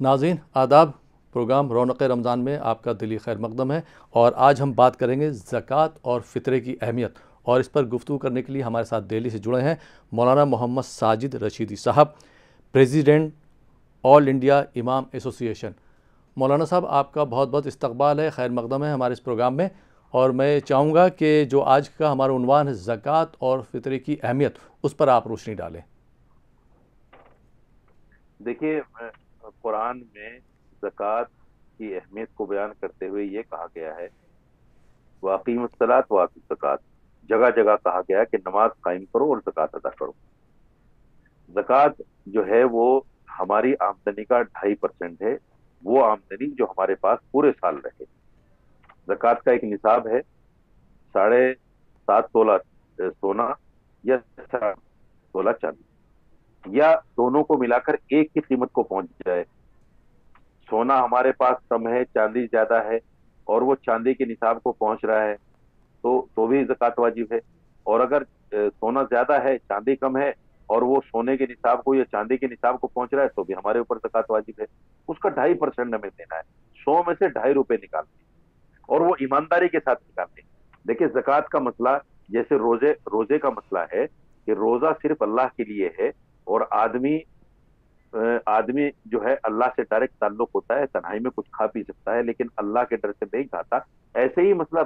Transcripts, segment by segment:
नाज़रीन आदाब। प्रोग्राम रौनक़ रमज़ान में आपका दिली खैर मकदम है। और आज हम बात करेंगे ज़कात और फ़ितरे की अहमियत। और इस पर गुफ्तगू करने के लिए हमारे साथ दिल्ली से जुड़े हैं मौलाना मोहम्मद साजिद रशीदी साहब, प्रेसिडेंट ऑल इंडिया इमाम एसोसिएशन। मौलाना साहब, आपका बहुत बहुत इस्तकबाल है, खैर मकदम है हमारे इस प्रोग्राम में। और मैं चाहूँगा कि जो आज का हमारा उन्वान है ज़कात और फ़ितरे की अहमियत, उस पर आप रोशनी डालें। देखिए, कुरान में ज़कात की अहमियत को बयान करते हुए ये कहा गया है, वाक़ीमुस्सलात व आतुज़ ज़कात। जगह जगह कहा गया है कि नमाज कायम करो और ज़कात अदा करो। ज़कात जो है वो हमारी आमदनी का 2.5% है। वो आमदनी जो हमारे पास पूरे साल रहे। ज़कात का एक निसाब है 7.5 तोला सोना या 7 तोला चांदी, या दोनों को मिलाकर एक ही कीमत को पहुंच जाए। सोना हमारे पास कम है, चांदी ज्यादा है, और वो चांदी के निसाब को पहुंच रहा है, तो भी जक़ात वाजिब है। और अगर सोना ज्यादा है, चांदी कम है, और वो सोने के निसाब को या चांदी के निसाब को पहुंच रहा है, तो भी हमारे ऊपर जक़ात वाजिब है। उसका 2.5% हमें देना है। 100 में से 2.5 रुपए निकालने हैं, और वो ईमानदारी के साथ निकालने हैं। देखिए, जक़ात का मसला जैसे रोजे रोजे का मसला है कि रोजा सिर्फ अल्लाह के लिए है, और आदमी जो है अल्लाह से डायरेक्ट ताल्लुक होता है, तन्हाई में कुछ खा पी सकता है लेकिन अल्लाह के डर से नहीं खाता। ऐसे ही मसला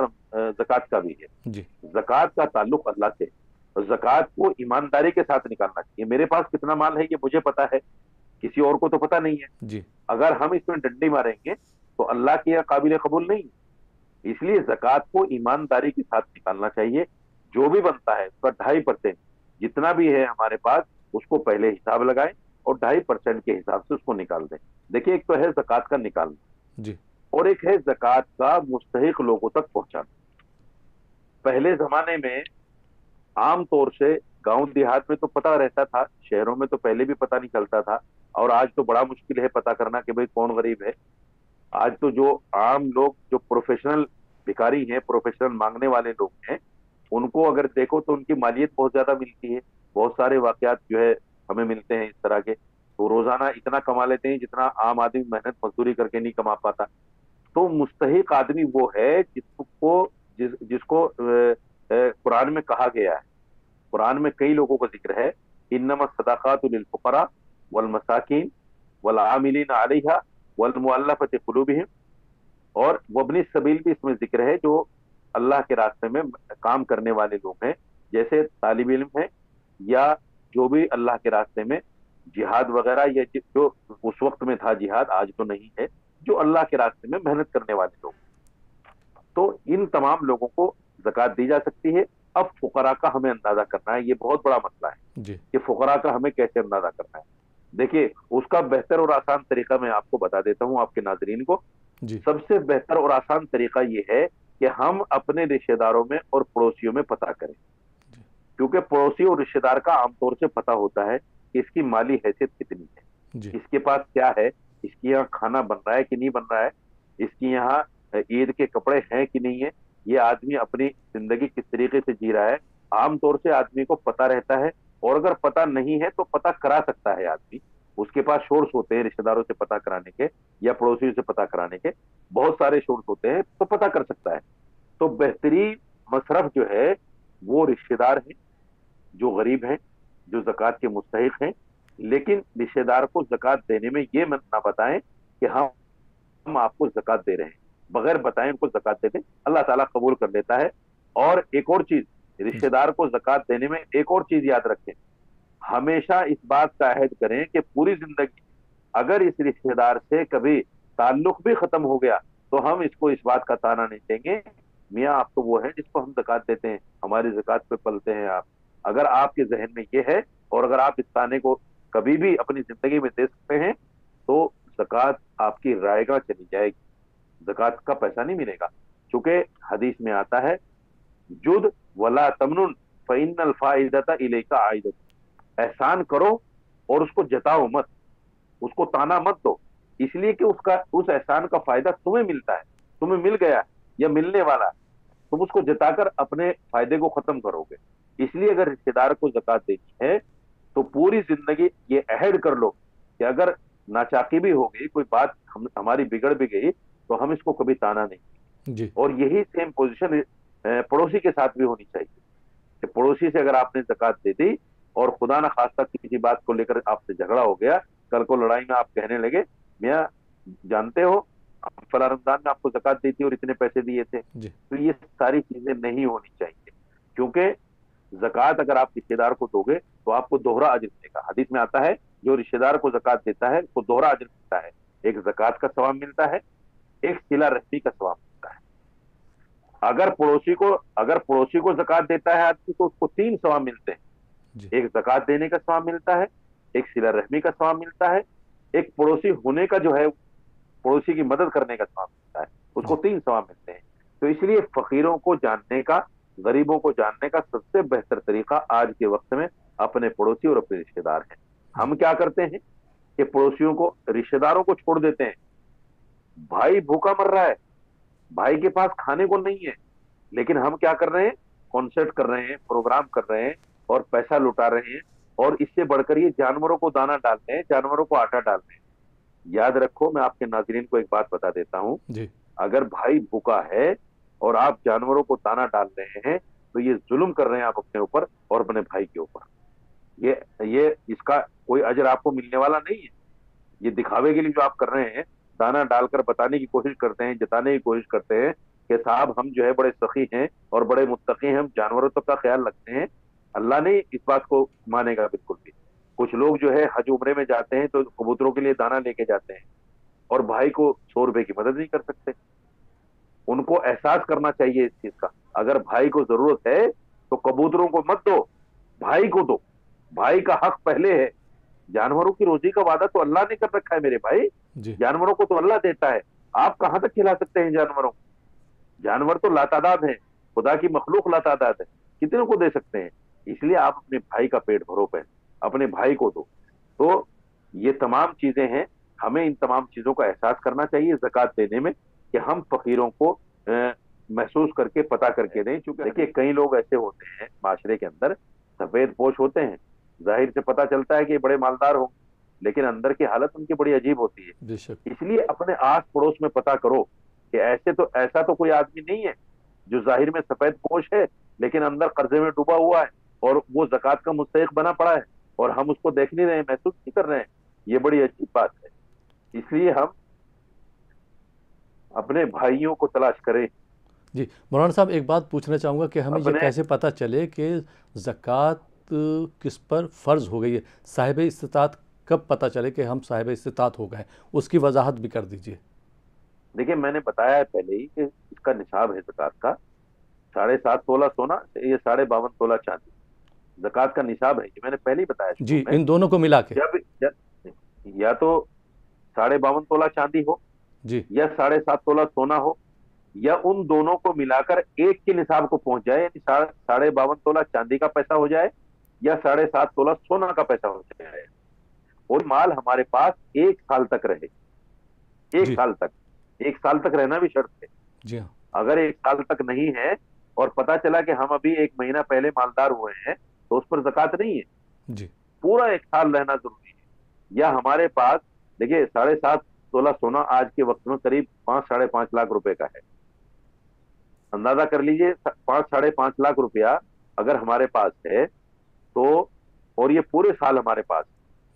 जक़ात का भी है। जी। जक़ात का ताल्लुक अल्लाह से है, और जक़ात को ईमानदारी के साथ निकालना चाहिए। मेरे पास कितना माल है ये मुझे पता है, किसी और को तो पता नहीं है। जी। अगर हम इसमें डंडी मारेंगे तो अल्लाह के यह काबिल कबूल नहीं है। इसलिए जक़ात को ईमानदारी के साथ निकालना चाहिए। जो भी बनता है उसका 2.5% जितना भी है हमारे पास, उसको पहले हिसाब लगाएं और 2.5% के हिसाब से उसको निकाल दें। देखिए, एक तो है जक़ात का निकालना, जी। और एक है जक़ात का मुस्तहिक लोगों तक पहुंचाना। पहले जमाने में आम तौर से गांव देहात में तो पता रहता था, शहरों में तो पहले भी पता नहीं चलता था। और आज तो बड़ा मुश्किल है पता करना कि भाई कौन गरीब है। आज तो जो आम लोग, जो प्रोफेशनल भिखारी हैं, प्रोफेशनल मांगने वाले लोग हैं, उनको अगर देखो तो उनकी मालियत बहुत ज्यादा मिलती है। बहुत सारे वाकयात जो है हमें मिलते हैं इस तरह के। तो रोजाना इतना कमा लेते हैं जितना आम आदमी मेहनत मजदूरी करके नहीं कमा पाता। तो मुस्तहिक आदमी वो है जिसको कुरान में कहा गया है। कुरान में कई लोगों का जिक्र है, इन्नमा सदाकातु लिल फुकरा वल मसाकिन वल आमिलीन अलैहा वल मुअल्लफति कुलूबिहिम, और वब्नि सबील भी इसमें जिक्र है, जो अल्लाह के रास्ते में काम करने वाले लोग हैं, जैसे तालिब इल्म है, या जो भी अल्लाह के रास्ते में जिहाद वगैरह, या जो उस वक्त में था जिहाद, आज तो नहीं है, जो अल्लाह के रास्ते में मेहनत करने वाले लोग। तो इन तमाम लोगों को जक़ात दी जा सकती है। अब फुकरा का हमें अंदाजा करना है, ये बहुत बड़ा मसला है जी। कि फुकरा का हमें कैसे अंदाजा करना है। देखिए, उसका बेहतर और आसान तरीका मैं आपको बता देता हूं, आपके नाजरीन को। जी। सबसे बेहतर और आसान तरीका ये है कि हम अपने रिश्तेदारों में और पड़ोसियों में पता करें। जी। क्योंकि पड़ोसी और रिश्तेदार का आमतौर से पता होता है कि इसकी माली हैसियत कितनी है, जी। इसके पास क्या है, इसके यहाँ खाना बन रहा है कि नहीं बन रहा है, इसकी यहाँ ईद के कपड़े हैं कि नहीं है, ये आदमी अपनी जिंदगी किस तरीके से जी रहा है। आमतौर से आदमी को पता रहता है। और अगर पता नहीं है तो पता करा सकता है आदमी। उसके पास सोर्स होते हैं रिश्तेदारों से पता कराने के, या पड़ोसियों से पता कराने के। बहुत सारे सोर्स होते हैं, तो पता कर सकता है। तो बेहतरीन मसरफ जो है वो रिश्तेदार है, जो गरीब हैं, जो जक़ात के मुस्तहिक हैं। लेकिन रिश्तेदार को जक़ात देने में ये मत ना बताएं कि हम आपको जक़ात दे रहे हैं। बगैर बताए उनको जक़ात दे दें, अल्लाह ताला कबूल कर लेता है। और एक और चीज, जी। रिश्तेदार को जक़ात देने में एक और चीज याद रखें। हमेशा इस बात का अहद करें कि पूरी जिंदगी अगर इस रिश्तेदार से कभी ताल्लुक भी खत्म हो गया, तो हम इसको इस बात का ताना नहीं देंगे, मियाँ आप तो वो है जिसको हम जक़ात देते हैं, हमारी जक़ात पे पलते हैं आप। अगर आपके जहन में ये है, और अगर आप इस ताने को कभी भी अपनी जिंदगी में दे सकते हैं, तो जक़ात आपकी रायगा चली जाएगी, जक़ात का पैसा नहीं मिलेगा। चूंकि हदीस में आता है, जुद वला तमनुन फ़इन्नल फ़ाइदता इलैका आइदत। एहसान करो और उसको जताओ मत, उसको ताना मत दो, इसलिए कि उसका उस एहसान का फायदा तुम्हें मिलता है, तुम्हें मिल गया है या मिलने वाला है। तुम उसको जताकर अपने फायदे को खत्म करोगे। इसलिए अगर रिश्तेदार को जक़ात देनी है तो पूरी जिंदगी ये अहद कर लो कि अगर नाचाकी भी हो गई, कोई बात हमारी बिगड़ भी गई, तो हम इसको कभी ताना नहीं। जी और यही सेम पोजीशन पड़ोसी के साथ भी होनी चाहिए कि पड़ोसी से अगर आपने ज़कात दे दी और खुदा न खास्ता किसी बात को लेकर आपसे झगड़ा हो गया, कल को लड़ाई में आप कहने लगे, मियाँ जानते हो फला रमजान में आपको ज़कात दी थी और इतने पैसे दिए थे, जी तो ये सारी चीजें नहीं होनी चाहिए। क्योंकि ज़कात अगर आप रिश्तेदार को दोगे तो आपको दोहरा अजर मिलेगा। हदीस में आता है जो रिश्तेदार को ज़कात देता है उसको दोहरा अजर मिलता है, एक ज़कात का सवाब मिलता है, एक सिला रहमी का सवाब मिलता है। अगर पड़ोसी को ज़कात देता है आदमी तो उसको तीन सवाब मिलते हैं, जी एक ज़कात देने का सवाब मिलता है, एक सिला रहमी का सवाब मिलता है, एक पड़ोसी होने का जो है पड़ोसी की मदद करने का सवाब मिलता है, उसको जी तीन सवाब मिलते हैं। तो इसलिए फकीरों को जानने का, गरीबों को जानने का सबसे बेहतर तरीका आज के वक्त में अपने पड़ोसी और अपने रिश्तेदार हैं। जी हम क्या करते हैं कि पड़ोसियों को, रिश्तेदारों को छोड़ देते हैं। भाई भूखा मर रहा है, भाई के पास खाने को नहीं है, लेकिन हम क्या कर रहे हैं, कॉन्सर्ट कर रहे हैं, प्रोग्राम कर रहे हैं और पैसा लुटा रहे हैं, और इससे बढ़कर ये जानवरों को दाना डाल रहे हैं, जानवरों को आटा डाल रहे हैं। याद रखो, मैं आपके नाजरीन को एक बात बता देता हूं, जी अगर भाई भूखा है और आप जानवरों को दाना डाल रहे हैं तो ये जुल्म कर रहे हैं आप अपने ऊपर और अपने भाई के ऊपर। ये इसका कोई अजर आपको मिलने वाला नहीं है। ये दिखावे के लिए जो आप कर रहे हैं, दाना डालकर बताने की कोशिश करते हैं, जताने की कोशिश करते हैं कि साहब हम जो है बड़े सखी हैं और बड़े मुत्तकी हैं, हम जानवरों तक का ख्याल रखते हैं। अल्लाह ने इस बात को मानेगा बिल्कुल भी। कुछ लोग जो है हज उम्रे में जाते हैं तो कबूतरों के लिए दाना लेके जाते हैं और भाई को 100 रुपए की मदद नहीं कर सकते। उनको एहसास करना चाहिए इस चीज का। अगर भाई को जरूरत है तो कबूतरों को मत दो, भाई को दो। भाई का हक पहले है। जानवरों की रोजी का वादा तो अल्लाह ने कर रखा है मेरे भाई, जी जानवरों को तो अल्लाह देता है। आप कहां तक खिला सकते हैं जानवरों को? जानवर तो लातादाद हैं, खुदा की मखलूक लातादाद है, कितने को दे सकते हैं? इसलिए आप अपने भाई का पेट भरो, पहले अपने भाई को दो। तो ये तमाम चीजें हैं, हमें इन तमाम चीजों का एहसास करना चाहिए ज़कात देने में कि हम फकीरों को महसूस करके पता करके दें। क्योंकि देखिए कई लोग ऐसे होते हैं माशरे के अंदर, सफेद पोश होते हैं, जाहिर से पता चलता है कि ये बड़े मालदार होंगे, लेकिन अंदर की हालत उनकी बड़ी अजीब होती है। बेशक इसलिए अपने आस पड़ोस में पता करो कि ऐसा तो कोई आदमी नहीं है जो जाहिर में सफेद पोश है लेकिन अंदर कर्जे में डूबा हुआ है और वो ज़कात का मुस्तहिक बना पड़ा है और हम उसको देख नहीं रहे, महसूस नहीं कर रहे हैं। ये बड़ी अजीब बात है। इसलिए हम अपने भाइयों को तलाश करें। जी मौलाना साहब, एक बात पूछना चाहूँगा कि हमें ये अपने कैसे पता चले कि ज़कात किस पर फ़र्ज़ हो गई है? साहिब इस्तिताअत कब पता चले कि हम साहिब इस्तिताअत हो गए? उसकी वजाहत भी कर दीजिए। देखिए मैंने बताया है पहले ही कि इसका निसाब है ज़कात का 7.5 तोला सोना, ये 52.5 तोला चांदी ज़कात का निसाब है। ये मैंने पहले ही बताया जी, शुरू में। इन दोनों को मिला के। या तो 52.5 तोला चांदी हो जी या 7.5 तोला सोना हो, या उन दोनों को मिलाकर एक के निसाब को पहुंच जाए, यानी 52.5 तोला चांदी का पैसा हो जाए या 7.5 तोला सोना का पैसा हो जाए, और माल हमारे पास 1 साल तक रहे। एक जी साल तक 1 साल तक रहना भी शर्त है। जी हाँ अगर 1 साल तक नहीं है और पता चला कि हम अभी 1 महीना पहले मालदार हुए हैं तो उस पर ज़कात नहीं है। जी पूरा 1 साल रहना जरूरी है। या हमारे पास, देखिए 7.5 तोला सोना आज के वक्त में करीब 5-5.5 लाख रुपए का है। अंदाजा कर लीजिए, 5-5.5 लाख रुपया अगर हमारे पास है तो, और ये पूरे साल हमारे पास,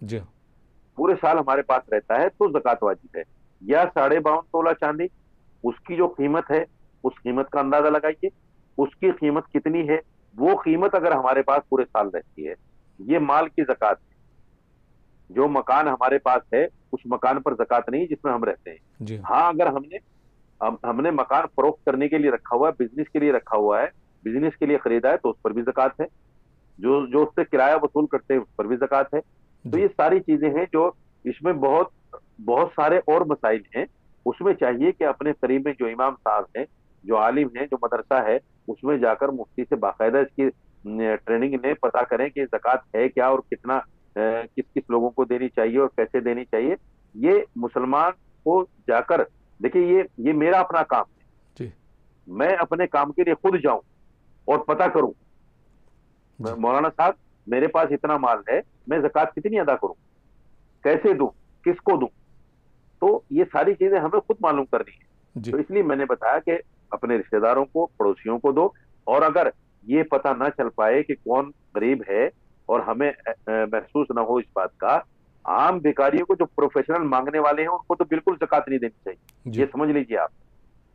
जी हाँ पूरे साल हमारे पास रहता है तो ज़कात वाजिब है। या 52.5 तोला चांदी, उसकी जो कीमत है उस कीमत का अंदाजा लगाइए, उसकी कीमत कितनी है, वो कीमत अगर हमारे पास पूरे साल रहती है, ये माल की ज़कात है। जो मकान हमारे पास है उस मकान पर ज़कात नहीं जिसमें हम रहते हैं। जी हाँ हाँ, अगर हमने मकान फरोख्त करने के लिए रखा हुआ है, बिजनेस के लिए रखा हुआ है, बिजनेस के लिए खरीदा है, तो उस पर भी ज़कात है। जो जो उससे किराया वसूल करते हैं उस पर भी ज़कात है। तो जी ये सारी चीजें हैं जो, इसमें बहुत बहुत सारे और मसाइल हैं। उसमें चाहिए कि अपने करीब में जो इमाम साहब हैं, जो आलिम हैं, जो मदरसा है, उसमें जाकर मुफ्ती से बाकायदा इसकी ट्रेनिंग लें, पता करें कि ज़कात है क्या और कितना, किस किस लोगों को देनी चाहिए और कैसे देनी चाहिए। ये मुसलमान को जाकर, देखिए ये मेरा अपना काम है, जी मैं अपने काम के लिए खुद जाऊं और पता करूं, जी मौलाना साहब मेरे पास इतना माल है, मैं ज़कात कितनी अदा करूं, कैसे दूं, किसको दूं। तो ये सारी चीजें हमें खुद मालूम करनी है। जी तो इसलिए मैंने बताया कि अपने रिश्तेदारों को, पड़ोसियों को दो। और अगर ये पता ना चल पाए कि कौन गरीब है और हमें महसूस ना हो इस बात का, आम भिखारियों को, जो प्रोफेशनल मांगने वाले हैं, उनको तो बिल्कुल ज़कात नहीं देनी चाहिए। ये जी समझ लीजिए आप।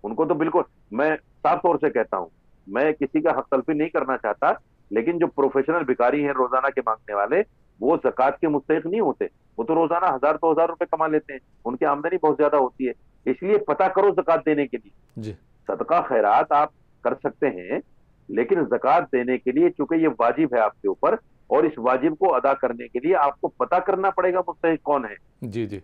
उनको तो बिल्कुल, मैं साफ तौर से कहता हूं, मैं किसी का हक तलफी नहीं करना चाहता, लेकिन जो प्रोफेशनल भिखारी हैं रोजाना के मांगने वाले, वो जक़ात के मुस्तहिक नहीं होते। वो तो रोजाना 1,000-2,000 रुपए कमा लेते हैं, उनकी आमदनी बहुत ज्यादा होती है। इसलिए पता करो जक़ात देने के लिए। जी सदका खैरात आप कर सकते हैं, लेकिन जक़ात देने के लिए चूंकि ये वाजिब है आपके ऊपर, और इस वाजिब को अदा करने के लिए आपको पता करना पड़ेगा मुस्तहिक कौन है। जी जी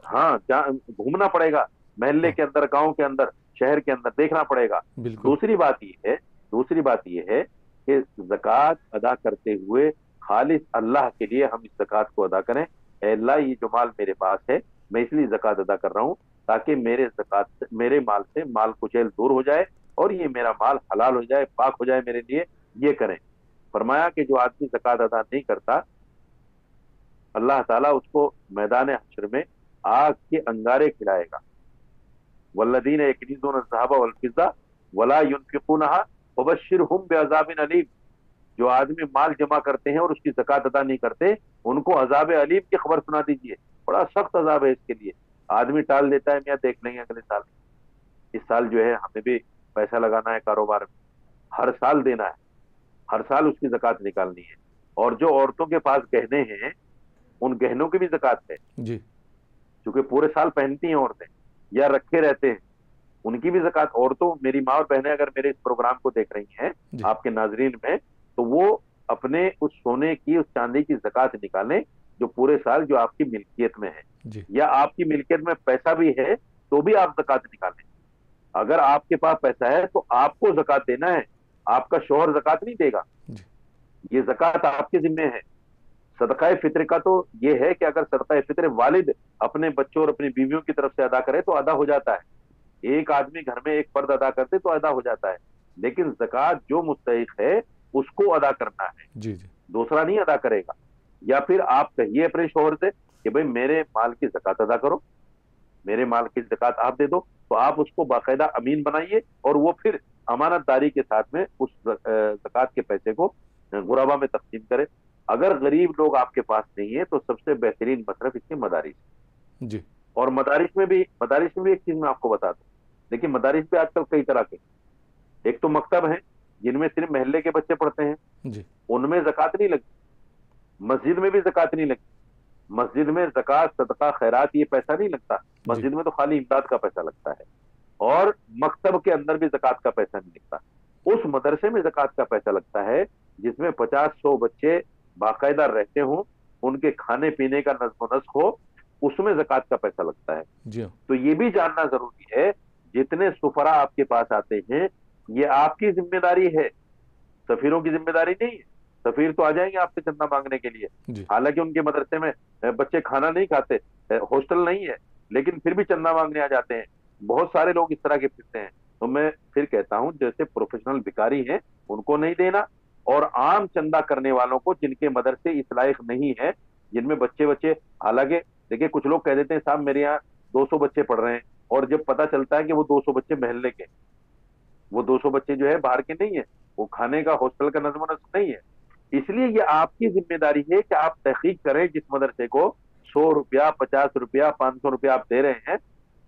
हाँ, घूमना पड़ेगा, मोहल्ले हाँ के अंदर, गांव के अंदर, शहर के अंदर देखना पड़ेगा। बिल्कुल दूसरी बात ये है कि जक़ात अदा करते हुए खालिस अल्लाह के लिए हम इस जक़ात को अदा करें। ए अल्लाह, ये जो माल मेरे पास है, मैं इसलिए जक़ात अदा कर रहा हूँ ताकि मेरे माल से माल कुचैल दूर हो जाए और ये मेरा माल हलाल हो जाए, पाक हो जाए मेरे लिए। ये करें। फरमाया कि जो आदमी जक़ात अदा नहीं करता, अल्लाह ताला उसको मैदान हश्र में आग के अंगारे खिलाएगा। वल्लदीन यकनीज़ून ज़हब वल फिज़्ज़ा वला युनफिकूनहा फबश्शिरहुम बिअज़ाबिन अलीम। जो आदमी माल जमा करते हैं और उसकी ज़कात अदा नहीं करते, उनको अज़ाब अलीम की खबर सुना दीजिए। बड़ा सख्त अज़ाब है इसके लिए। आदमी टाल देता है, मैं देख लेंगे अगले साल। इस साल जो है हमें भी पैसा लगाना है कारोबार में, हर साल देना है, हर साल उसकी ज़कात निकालनी है। और जो औरतों के पास गहने हैं, उन गहनों की भी ज़कात है, जी क्योंकि पूरे साल पहनती हैं औरतें या रखे रहते हैं, उनकी भी ज़कात। औरतों, मेरी माँ और बहनें अगर मेरे इस प्रोग्राम को देख रही हैं, जी आपके नाजरीन में, तो वो अपने उस सोने की, उस चांदी की ज़कात निकालें जो पूरे साल जो आपकी मिल्कियत में है। जी या आपकी मिल्कियत में पैसा भी है तो भी आप ज़कात निकालें। अगर आपके पास पैसा है तो आपको ज़कात देना है, आपका शौहर ज़कात नहीं देगा। जी ये ज़कात आपके जिम्मे है। सदका फित्र का तो ये है कि अगर सदका फित्र वालिद अपने बच्चों और अपनी बीवियों की तरफ से अदा करे तो अदा हो जाता है। एक आदमी घर में एक फर्द अदा करते तो अदा हो जाता है। लेकिन ज़कात जो मुस्तहिक है उसको अदा करना है, जी जी दूसरा नहीं अदा करेगा। या फिर आप कहिए अपने शोहर से कि भाई मेरे माल की ज़कात अदा करो, मेरे माल की ज़कात आप दे दो। तो आप उसको बाकायदा अमीन बनाइए और वो फिर अमानतदारी के साथ में उस ज़कात के पैसे को गुराबा में तकसीम करे। अगर गरीब लोग आपके पास नहीं है तो सबसे बेहतरीन मसरफ इसके मदारिस। जी और मदारिस में भी एक चीज मैं आपको बता दूं। देखिए, मदारिस भी आजकल कई तरह के, एक तो मकतब है जिनमें सिर्फ मोहल्ले के बच्चे पढ़ते हैं, जी उनमें ज़कात नहीं लगती। मस्जिद में भी ज़कात नहीं लगती। मस्जिद में ज़कात, सदका, खैरात, ये पैसा नहीं लगता। जी मस्जिद में तो खाली इमदाद का पैसा लगता है। और मकतब के अंदर भी ज़कात का पैसा नहीं लगता। उस मदरसे में ज़कात का पैसा लगता है जिसमें 50-100 बच्चे बाकायदा रहते हों, उनके खाने पीने का नज़्म नस्क हो, उसमें ज़कात का पैसा लगता है। जी तो ये भी जानना जरूरी है, जितने सुफरा आपके पास आते हैं ये आपकी जिम्मेदारी है, सफीरों की जिम्मेदारी नहीं है। सफीर तो आ जाएंगे आपसे चंदा मांगने के लिए, जी हालांकि उनके मदरसे में बच्चे खाना नहीं खाते, हॉस्टल नहीं है, लेकिन फिर भी चंदा मांगने आ जाते हैं। बहुत सारे लोग इस तरह के फिरते हैं। तो मैं फिर कहता हूं, जैसे प्रोफेशनल भिखारी हैं उनको नहीं देना, और आम चंदा करने वालों को जिनके मदरसे इस लायक नहीं है, जिनमें बच्चे बच्चे, हालांकि देखिए कुछ लोग कह देते हैं साहब मेरे यहाँ 200 बच्चे पढ़ रहे हैं, और जब पता चलता है कि वो 200 बच्चे मोहल्ले के, वो 200 बच्चे जो है बाहर के नहीं है, वो खाने का, हॉस्टल का नज़्म नस्क नहीं है। इसलिए ये आपकी जिम्मेदारी है कि आप तहकीक करें, जिस मदरसे को 100 रुपया, 50 रुपया, 500 रुपया आप दे रहे हैं,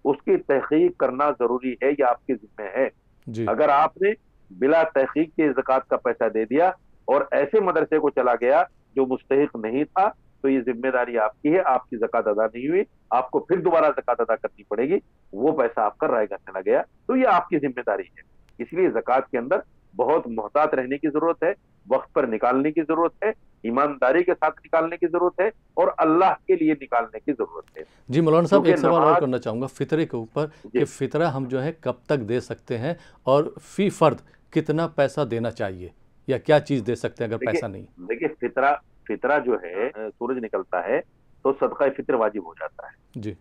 उसकी तहकीक करना जरूरी है, ये आपके जिम्मे है। जी अगर आपने बिला तहकीक के ज़कात का पैसा दे दिया और ऐसे मदरसे को चला गया जो मुस्तहिक नहीं था, तो ये जिम्मेदारी आपकी है, आपकी ज़कात अदा नहीं हुई, आपको फिर दोबारा ज़कात अदा करनी पड़ेगी। वो पैसा आपका रायगा चला गया, तो ये आपकी जिम्मेदारी है। इसलिए ज़कात के अंदर बहुत मोहतात रहने की जरूरत है, वक्त पर निकालने की जरूरत है, ईमानदारी के साथ निकालने की जरूरत है, और अल्लाह के लिए निकालने की जरूरत है। जी मौलाना साहब, क्योंकि एक सवाल और नमाज, करना चाहूँगा फितरे के ऊपर कि जी फ़ितरा हम जो है कब तक दे सकते हैं, और फ़ी फ़र्द कितना पैसा देना चाहिए, या क्या चीज़ दे सकते हैं अगर देखिए पैसा नहीं? देखिए फितरा फितरा जो है, सूरज निकलता है तो सदका फित्र वाजिब हो जाता है। जी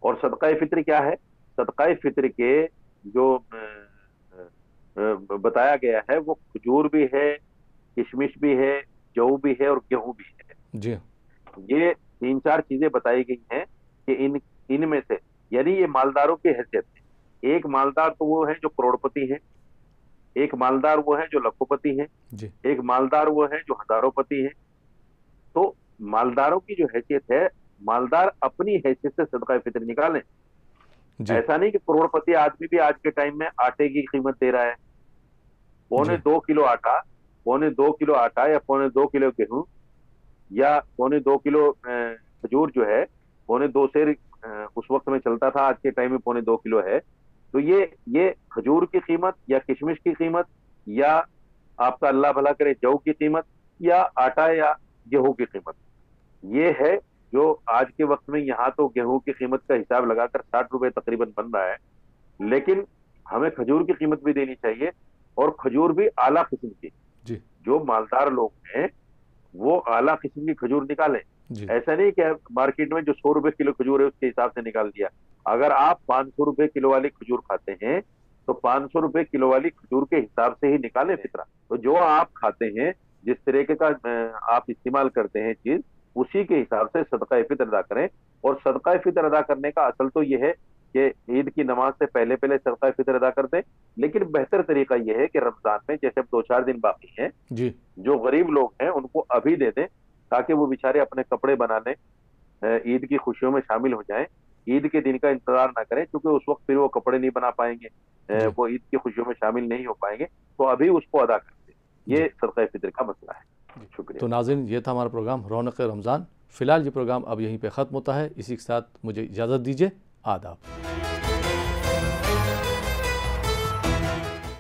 और सदका फित्र क्या है? सदका फित्र के जो बताया गया है, वो खजूर भी है, किशमिश भी है, जौ भी है और गेहूं भी है। जी ये 3-4 चीजें बताई गई हैं कि इनमें से, यानी ये मालदारों की हैसियत है। एक मालदार तो वो है जो करोड़पति है, एक मालदार वो है जो लखोपति है, जी एक मालदार वो है जो हजारोंपति है। तो मालदारों की जो हैसियत है, मालदार अपनी हैसियत से सदका फितर निकालें। जी ऐसा नहीं कि करोड़पति आदमी भी आज के टाइम में आटे की कीमत दे रहा है, पौने जी 2 किलो आटा, पौने 2 किलो आटा या पौने 2 किलो गेहूं या पौने 2 किलो खजूर जो है, पौने 2 सेर उस वक्त में चलता था, आज के टाइम में पौने 2 किलो है। तो ये खजूर की कीमत या किशमिश की कीमत या आपका अल्लाह भला करे जौ की कीमत या आटा या गेहूं की कीमत, ये है जो आज के वक्त में, यहाँ तो गेहूं की कीमत का हिसाब लगाकर 60 रुपए तकरीबन बन रहा है। लेकिन हमें खजूर की कीमत भी देनी चाहिए, और खजूर भी आला किस्म की। जी जो मालदार लोग हैं वो आला किस्म की खजूर निकालें। जी ऐसा नहीं कि मार्केट में जो 100 रुपए किलो खजूर है उसके हिसाब से निकाल दिया। अगर आप 500 रुपए किलो वाली खजूर खाते हैं तो 500 रुपए किलो वाली खजूर के हिसाब से ही निकालें फितरा। तो जो आप खाते हैं, जिस तरीके का आप इस्तेमाल करते हैं चीज, उसी के हिसाब से सदका फितर अदा करें। और सदका फितर अदा करने का असल तो यह है कि ईद की नमाज से पहले पहले सदका फितर अदा कर दें। लेकिन बेहतर तरीका यह है कि रमजान में जैसे अब 2-4 दिन बाकी हैं, जी जो गरीब लोग हैं उनको अभी दे दें, ताकि वो बेचारे अपने कपड़े बनाने ईद की खुशियों में शामिल हो जाएं। ईद के दिन का इंतजार ना करें, क्योंकि उस वक्त फिर वो कपड़े नहीं बना पाएंगे, जी वो ईद की खुशियों में शामिल नहीं हो पाएंगे। तो अभी उसको अदा कर दें। जी ये सदका फितर का मसला है। जी। शुक्रिया। तो नाज़रीन, ये था हमारा प्रोग्राम रौनक रमज़ान। फ़िलहाल ये प्रोग्राम अब यहीं पे ख़त्म होता है। इसी के साथ मुझे इजाज़त दीजिए। आदाब।